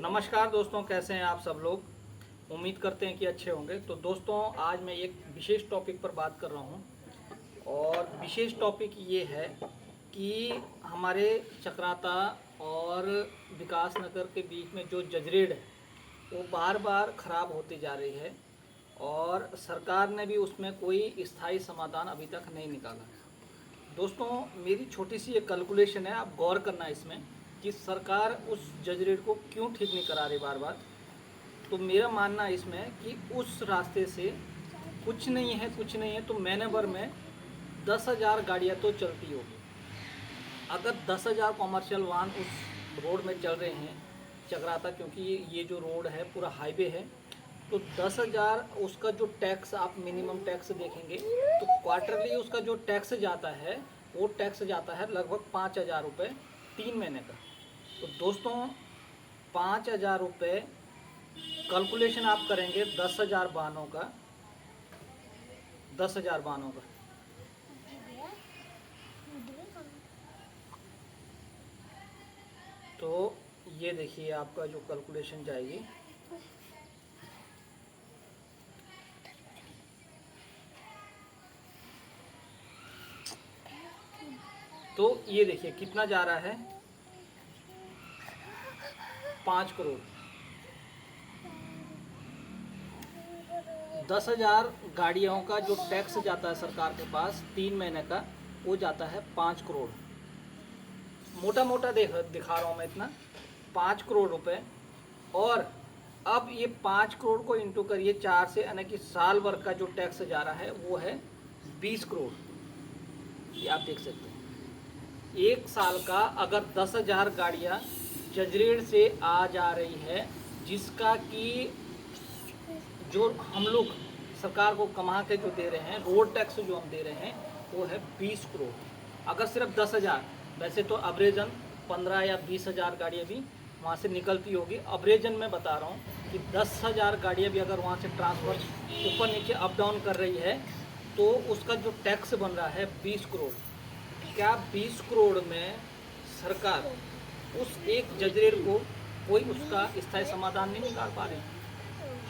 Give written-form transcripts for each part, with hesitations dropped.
नमस्कार दोस्तों, कैसे हैं आप सब लोग। उम्मीद करते हैं कि अच्छे होंगे। तो दोस्तों, आज मैं एक विशेष टॉपिक पर बात कर रहा हूं और विशेष टॉपिक ये है कि हमारे चक्राता और विकास नगर के बीच में जो जजरेड है वो बार बार ख़राब होती जा रही है और सरकार ने भी उसमें कोई स्थायी समाधान अभी तक नहीं निकाला है। दोस्तों, मेरी छोटी सी एक कैलकुलेशन है, आप गौर करना इसमें कि सरकार उस जज रेट को क्यों ठीक नहीं करा रही बार बार। तो मेरा मानना है इसमें कि उस रास्ते से कुछ नहीं है तो महीने भर में 10,000 गाड़ियाँ तो चलती होगी। अगर 10,000 कॉमर्शियल वाहन उस रोड में चल रहे हैं चक्राता, क्योंकि ये जो रोड है पूरा हाईवे है, तो 10,000 उसका जो टैक्स आप मिनिमम टैक्स देखेंगे तो क्वार्टरली उसका जो टैक्स जाता है वो टैक्स जाता है लगभग 5,000 रुपये 3 महीने का। तो दोस्तों, 5,000 रुपये कैलकुलेशन आप करेंगे 10,000 वाहनों का, 10,000 वाहनों का, तो ये देखिए आपका जो कैलकुलेशन जाएगी, तो ये देखिए कितना जा रहा है, 5 करोड़। 10,000 गाड़ियों का जो टैक्स जाता है सरकार के पास 3 महीने का, वो जाता है 5 करोड़। मोटा मोटा दिखा रहा हूँ मैं इतना, 5 करोड़ रुपए। और अब ये 5 करोड़ को इंटू करिए 4 से, यानी कि साल भर का जो टैक्स जा रहा है वो है 20 करोड़। ये आप देख सकते हैं, एक साल का अगर 10,000 गाड़ियाँ जजरेड से आ जा रही है, जिसका कि जो हम लोग सरकार को कमा के जो दे रहे हैं, रोड टैक्स जो हम दे रहे हैं वो है 20 करोड़। अगर सिर्फ 10,000, वैसे तो अवरेजन 15 या 20,000 गाड़ियाँ भी वहाँ से निकलती होगी। अवरेजन में बता रहा हूँ कि 10,000 गाड़ियाँ भी अगर वहाँ से ट्रांसफ़र ऊपर नीचे अप डाउन कर रही है तो उसका जो टैक्स बन रहा है 20 करोड़। क्या 20 करोड़ में सरकार उस एक जजरेड को कोई उसका स्थायी समाधान नहीं निकाल पा रही?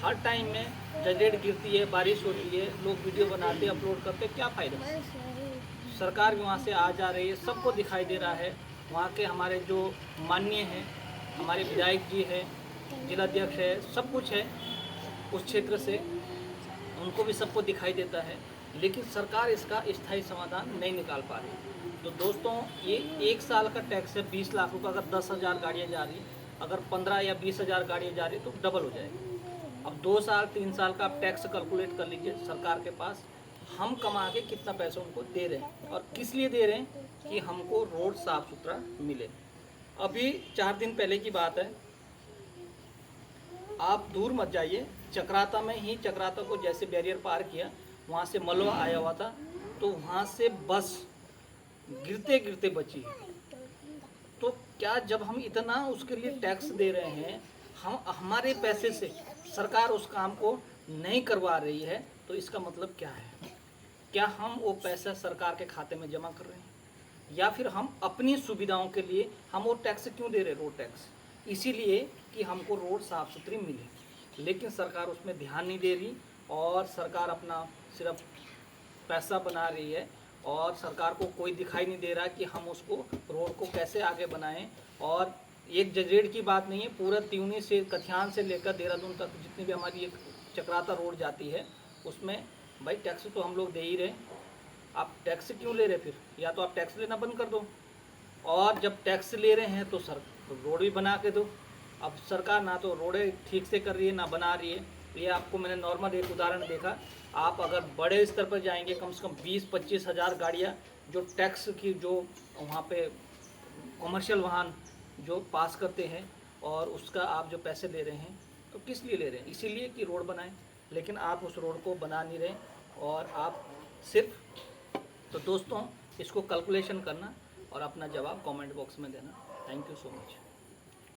हर टाइम में जजरेड गिरती है, बारिश होती है, लोग वीडियो बनाते अपलोड करते, क्या फ़ायदा? सरकार भी वहाँ से आ जा रही है, सबको दिखाई दे रहा है। वहाँ के हमारे जो माननीय हैं, हमारे विधायक जी हैं, जिलाध्यक्ष है, सब कुछ है उस क्षेत्र से, उनको भी सबको दिखाई देता है, लेकिन सरकार इसका स्थायी समाधान नहीं निकाल पा रही। तो दोस्तों, ये एक साल का टैक्स है 20 लाख रुपये। अगर 10,000 गाड़ियाँ जा रही, अगर 15 या 20,000 गाड़ियाँ जा रही तो डबल हो जाएगी। अब 2 साल 3 साल का आप टैक्स कैलकुलेट कर लीजिए सरकार के पास, हम कमा के कितना पैसा उनको दे रहे हैं और किस लिए दे रहे हैं कि हमको रोड साफ़ सुथरा मिले। अभी 4 दिन पहले की बात है, आप दूर मत जाइए, चक्राता में ही, चक्राता को जैसे बैरियर पार किया वहाँ से मलबा आया हुआ था, तो वहाँ से बस गिरते गिरते बची। तो क्या जब हम इतना उसके लिए टैक्स दे रहे हैं, हम हमारे पैसे से सरकार उस काम को नहीं करवा रही है, तो इसका मतलब क्या है? क्या हम वो पैसा सरकार के खाते में जमा कर रहे हैं, या फिर हम अपनी सुविधाओं के लिए हम वो टैक्स क्यों दे रहे हैं? रोड टैक्स इसीलिए कि हमको रोड साफ़ सुथरी मिले, लेकिन सरकार उसमें ध्यान नहीं दे रही और सरकार अपना सिर्फ पैसा बना रही है और सरकार को कोई दिखाई नहीं दे रहा कि हम उसको रोड को कैसे आगे बनाएं। और एक जजरेड की बात नहीं है, पूरा त्यूनी से, कथियान से लेकर देहरादून तक जितनी भी हमारी एक चक्राता रोड जाती है, उसमें भाई टैक्स तो हम लोग दे ही रहे। आप टैक्स क्यों ले रहे फिर? या तो आप टैक्स लेना बंद कर दो, और जब टैक्स ले रहे हैं तो सर रोड भी बना के दो। अब सरकार ना तो रोडें ठीक से कर रही है ना बना रही है। ये आपको मैंने नॉर्मल एक उदाहरण देखा, आप अगर बड़े स्तर पर जाएंगे, कम से कम 20-25 हज़ार गाड़ियाँ जो टैक्स की, जो वहाँ पे कमर्शियल वाहन जो पास करते हैं, और उसका आप जो पैसे ले रहे हैं, तो किस लिए ले रहे हैं? इसीलिए कि रोड बनाएं, लेकिन आप उस रोड को बना नहीं रहे और आप सिर्फ। तो दोस्तों, इसको कैलकुलेशन करना और अपना जवाब कमेंट बॉक्स में देना। Thank you so much.